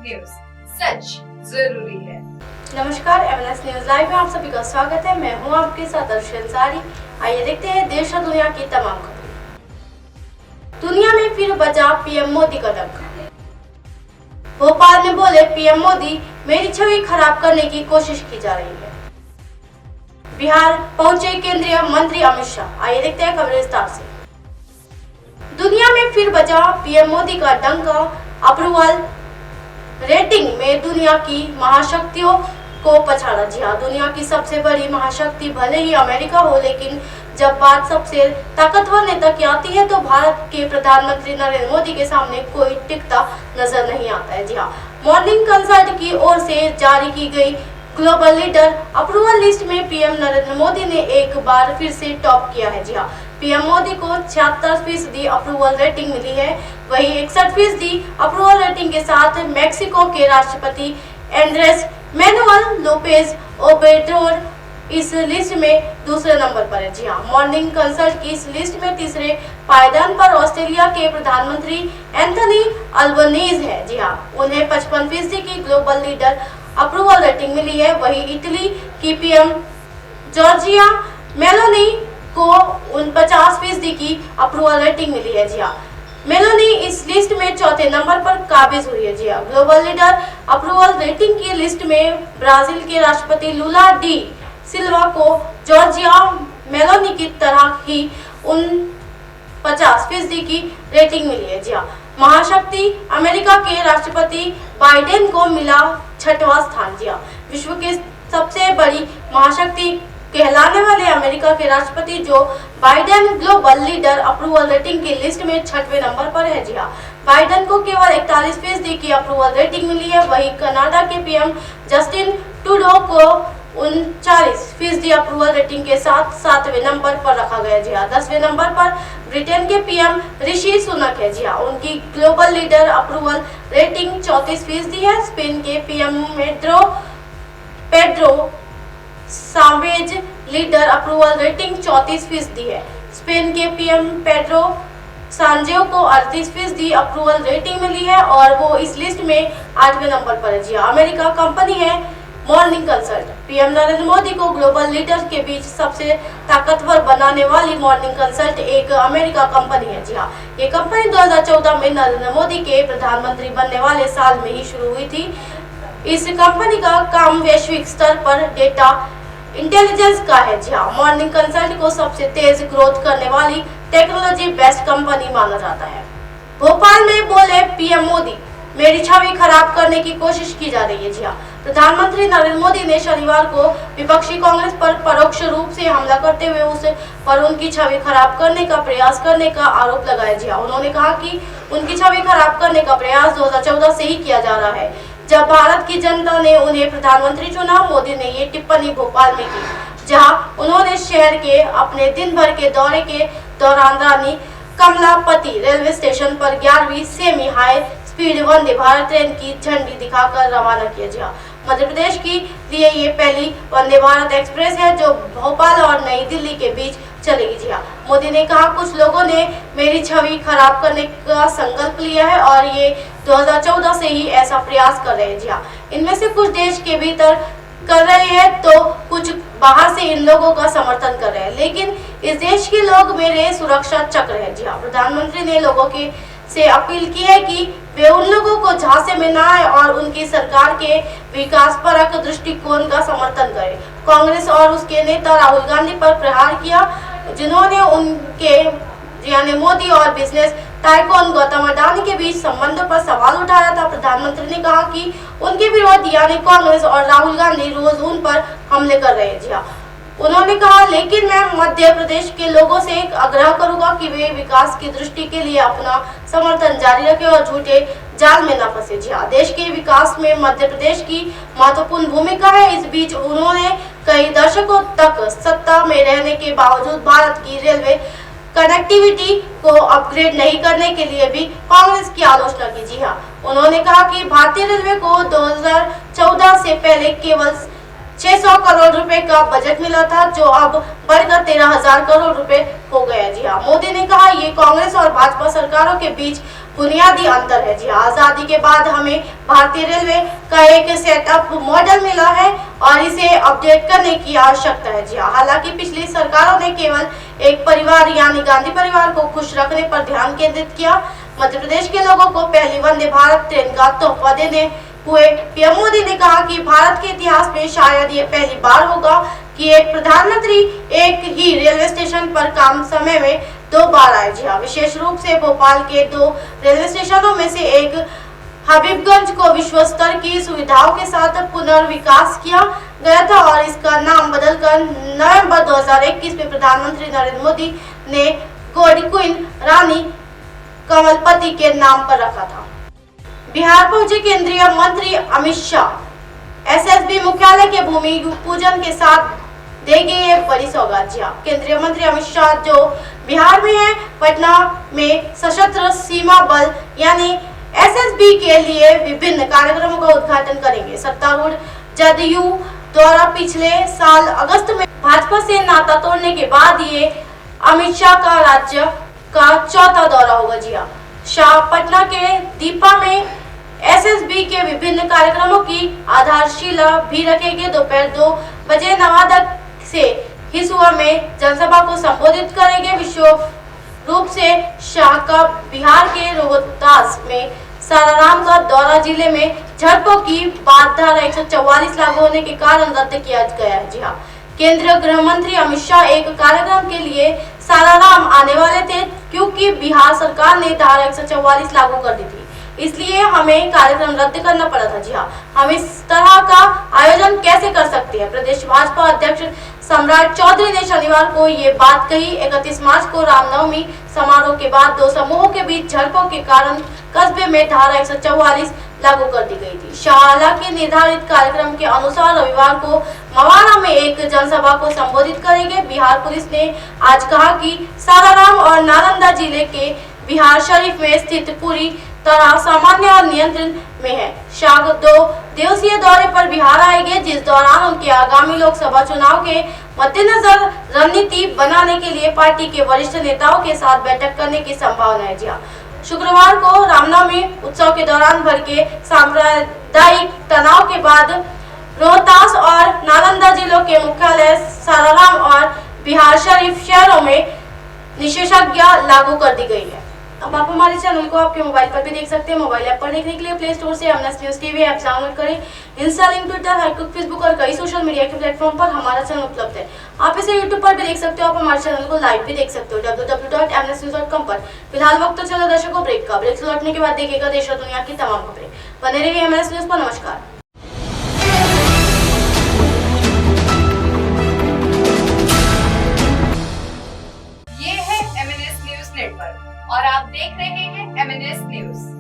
News, सच जरूरी है। नमस्कार, एमएनएस न्यूज लाइव में आप सभी का स्वागत है। मैं हूं आपके साथ अर्शद अंसारी। आइए देखते हैं देश और दुनिया की तमाम खबरें। दुनिया में फिर बजा पीएम मोदी का डंका। भोपाल में बोले पीएम मोदी, मेरी छवि खराब करने की कोशिश की जा रही है। बिहार पहुंचे केंद्रीय मंत्री अमित शाह। आइए देखते हैं खबरें विस्तार से। दुनिया में फिर बजा पीएम मोदी का डंका। अप्रूवल रेटिंग में दुनिया की महाशक्तियों को पछाड़ा। जी हाँ, दुनिया की सबसे बड़ी महाशक्ति भले ही अमेरिका हो, लेकिन जब बात सबसे ताकतवर नेता की आती है तो भारत के प्रधानमंत्री नरेंद्र मोदी के सामने कोई टिकता नजर नहीं आता है। जी हाँ, मॉर्निंग कंसल्ट की ओर से जारी की गई ग्लोबल लीडर अप्रूवल लिस्ट में पीएम नरेंद्र मोदी ने एक बार फिर से टॉप किया है। जी हाँ, पीएम मोदी को 76% अप्रूवल रेटिंग मिली है। वहीं 61% अप्रूवल रेटिंग के साथ मेक्सिको के राष्ट्रपति एंड्रेस मैनुअल लोपेज ओब्रेडोर इस लिस्ट में दूसरे नंबर पर है। जी हाँ, मॉर्निंग कंसल्ट की इस लिस्ट में तीसरे पायदान पर ऑस्ट्रेलिया के प्रधानमंत्री एंथनी अल्बनीज है। जी हाँ, उन्हें 55% की ग्लोबल लीडर अप्रूवल रेटिंग मिली है। वहीं इटली की पीएम जॉर्जिया मेलोनी को 49% की अप्रूवल रेटिंग मिली है। जी हाँ, मेलोनी इस लिस्ट में चौथे नंबर पर काबिज हुई है। जी हाँ, ग्लोबल लीडर अप्रूवल रेटिंग की लिस्ट में ब्राजील के राष्ट्रपति लुला डी सिल्वा को जॉर्जिया मेलोनी की तरह ही 49% की रेटिंग मिली है। जी हाँ, महाशक्ति अमेरिका के राष्ट्रपति बाइडेन को मिला 6वां स्थान। जी हाँ, विश्व की सबसे बड़ी महाशक्ति कहलाने वाले अमेरिका के राष्ट्रपति Joe Biden global leader approval rating की लिस्ट में 6वें नंबर पर है। जी हाँ, बाइडेन को केवल 41% की अप्रूवल रेटिंग मिली है। वहीं कनाडा के पीएम जस्टिन ट्रूडो को 39% अप्रूवल रेटिंग के साथ 7वें नंबर पर रखा गया। जी हाँ, 10वें नंबर पर ब्रिटेन के पीएम ऋषि सुनक है। जी हाँ, उनकी ग्लोबल लीडर अप्रूवल रेटिंग 34% है। स्पेन के PM Pedro Chavez leader approval rating 34% है। स्पेन के पीएम पेड्रो सांजेव को 38% अप्रूवल रेटिंग मिली है और वो इस लिस्ट में 8वें नंबर पर है। जी हाँ, अमेरिका कंपनी है morning consult. PM Narendra Modi को ग्लोबल लीडर्स के बीच सबसे ताकतवर बनाने वाली मॉर्निंग कंसल्ट एक अमेरिका कंपनी है। जी हाँ, ये कंपनी 2014 में नरेंद्र मोदी के प्रधानमंत्री बनने वाले साल में ही शुरू हुई थी। इस कंपनी का काम वैश्विक स्तर पर डेटा इंटेलिजेंस का है। जी हाँ, मॉर्निंग कंसल्ट को सबसे तेज ग्रोथ करने वाली टेक्नोलॉजी बेस्ड कंपनी माना जाता है। भोपाल में बोले पीएम मोदी, मेरी छवि खराब करने की कोशिश की जा रही है। जी हाँ, प्रधानमंत्री नरेंद्र मोदी ने शनिवार को विपक्षी कांग्रेस पर परोक्ष रूप से हमला करते हुए उस पर उनकी छवि खराब करने का प्रयास करने का आरोप लगाया। जी हाँ, उन्होंने कहा कि उनकी छवि खराब करने का प्रयास 2014 से ही किया जा रहा है, जब भारत की जनता ने उन्हें प्रधानमंत्री चुना। मोदी ने ये टिप्पणी भोपाल में की, जहां उन्होंने शहर के अपने दिन भर के दौरे के दौरान रानी कमलापति रेलवे स्टेशन पर 11वीं semi high speed Vande Bharat train की झंडी दिखाकर रवाना किया। जी हाँ, मध्य प्रदेश की लिए ये पहली वंदे भारत एक्सप्रेस है जो भोपाल और नई दिल्ली के बीच चलेगी। जी हाँ, मोदी ने कहा, कुछ लोगों ने मेरी छवि खराब करने का संकल्प लिया है और ये 2014 से ही ऐसा प्रयास कर रहे हैं। जी हाँ, इनमें से कुछ देश के भीतर कर रहे हैं तो कुछ बाहर से इन लोगों का समर्थन कर रहे हैं, लेकिन इस देश के लोग मेरे सुरक्षा चक्र है। जी हाँ, प्रधानमंत्री ने लोगों के से अपील की है कि वे उन लोगों को झांसे में न आए और उनकी सरकार के विकासपरक दृष्टिकोण का समर्थन करें। कांग्रेस और उसके नेता राहुल गांधी पर प्रहार किया, जिन्होंने उनके यानी मोदी और बिजनेस टाइकून गौतम अडानी के बीच संबंधों पर सवाल उठाया था। प्रधानमंत्री ने कहा कि उनके विरोधी यानी कांग्रेस और राहुल गांधी रोज उन पर हमले कर रहे हैं। जी हाँ, उन्होंने कहा, लेकिन मैं मध्य प्रदेश के लोगों से एक आग्रह करूंगा कि वे विकास की दृष्टि के लिए अपना समर्थन जारी रखें और झूठे जाल में न फंसे। जी हाँ, देश के विकास में मध्य प्रदेश की महत्वपूर्ण भूमिका है। इस बीच उन्होंने कई दशकों तक सत्ता में रहने के बावजूद भारत की रेलवे कनेक्टिविटी को अपग्रेड नहीं करने के लिए भी कांग्रेस की आलोचना की। जी हाँ, उन्होंने कहा कि भारतीय रेलवे को 2014 से पहले केवल 600 करोड़ रुपए का बजट मिला था, जो अब बढ़कर 13,000 करोड़ रुपए हो गया। जी हाँ, मोदी ने कहा ये कांग्रेस और भाजपा सरकारों के बीच बुनियादी अंतर है। जी हाँ, आजादी के बाद हमें भारतीय रेलवे का एक सेटअप मॉडल मिला है और इसे अपडेट करने की आवश्यकता है। जी हाँ, हालांकि पिछली सरकारों ने केवल एक परिवार यानी गांधी परिवार को खुश रखने पर ध्यान केंद्रित किया। मध्य प्रदेश के लोगों को पहली वंदे भारत ट्रेन का तोहफा देने हुए पीएम मोदी ने कहा कि भारत के इतिहास में शायद ये पहली बार होगा कि एक प्रधानमंत्री एक ही रेलवे स्टेशन पर कम समय में 2 बार आए। जी हाँ, विशेष रूप से भोपाल के 2 रेलवे स्टेशनों में से एक हबीबगंज को विश्व स्तर की सुविधाओं के साथ पुनर्विकास किया गया था और इसका नाम बदलकर नवंबर 2021 में प्रधानमंत्री नरेंद्र मोदी ने गौड़ी क्वीन रानी कमलपति के नाम पर रखा था। बिहार पहुंचे केंद्रीय मंत्री अमित शाह, एसएसबी मुख्यालय के भूमि पूजन के साथ देंगे ये बड़ी सौगात। जी हाँ, केंद्रीय मंत्री अमित शाह जो बिहार में है, पटना में सशस्त्र सीमा बल यानी एसएसबी के लिए विभिन्न कार्यक्रमों का उद्घाटन करेंगे। सत्तारूढ़ जदयू द्वारा पिछले साल अगस्त में भाजपा से नाता तोड़ने के बाद ये अमित शाह का राज्य का 4था दौरा होगा। जी हाँ, शाह पटना के दीपा में एसएसबी के विभिन्न कार्यक्रमों की आधारशिला भी रखेंगे। दोपहर 2 बजे नवादा से हिसुआ में जनसभा को संबोधित करेंगे। विशेष रूप से शाह का बिहार के रोहतास में सासाराम का दौरा जिले में झड़पों की बाद धारा 144 लागू होने के कारण रद्द किया गया है। जी हाँ, केंद्रीय गृह मंत्री अमित शाह एक कार्यक्रम के लिए सासाराम आने वाले थे, क्योंकि बिहार सरकार ने धारा 144 लागू कर दी थी, इसलिए हमें कार्यक्रम रद्द करना पड़ा था। जी हाँ, हम इस तरह का आयोजन कैसे कर सकते हैं? प्रदेश भाजपा अध्यक्ष सम्राट चौधरी ने शनिवार को ये बात कही। 31 मार्च को रामनवमी समारोह के बाद 2 समूहों के बीच झड़पों के कारण कस्बे में धारा 144 लागू कर दी गई थी। शाह के निर्धारित कार्यक्रम के अनुसार रविवार को मवाना में एक जनसभा को संबोधित करेंगे। बिहार पुलिस ने आज कहा कि सासाराम और नालंदा जिले के बिहार शरीफ में स्थित पूरी तरह सामान्य और नियंत्रण में है। शाह 2 दिवसीय दौरे पर बिहार आएंगे, जिस दौरान उनके आगामी लोकसभा चुनाव के मद्देनजर रणनीति बनाने के लिए पार्टी के वरिष्ठ नेताओं के साथ बैठक करने की संभावना है। जी हाँ, शुक्रवार को रामनवमी उत्सव के दौरान भड़के सांप्रदायिक तनाव के बाद रोहतास और नालंदा जिलों के मुख्यालय सासाराम और बिहार शरीफ शहरों में निषेधाज्ञा लागू कर दी गई है। अब आप हमारे चैनल को आपके मोबाइल पर भी देख सकते हैं। मोबाइल ऐप पर देखने के लिए प्ले स्टोर से MNS news TV app download करें। इंस्टा, लिंक, ट्विटर, हाईकुक, फेसबुक और कई सोशल मीडिया के प्लेटफॉर्म पर हमारा चैनल उपलब्ध है। आप इसे यूट्यूब पर भी देख सकते हो। आप हमारे चैनल को लाइव भी देख सकते हो www.mnsnews.com पर। फिलहाल वक्त तो चलो दर्शकों ब्रेक का। ब्रेक से लौटने के बाद देखिएगा देश और दुनिया की तमाम खबरें। बने रहिए एमएनएस न्यूज पर। नमस्कार। ये है एमएनएस न्यूज नेटवर्क और आप देख रहे हैं एमएनएस न्यूज।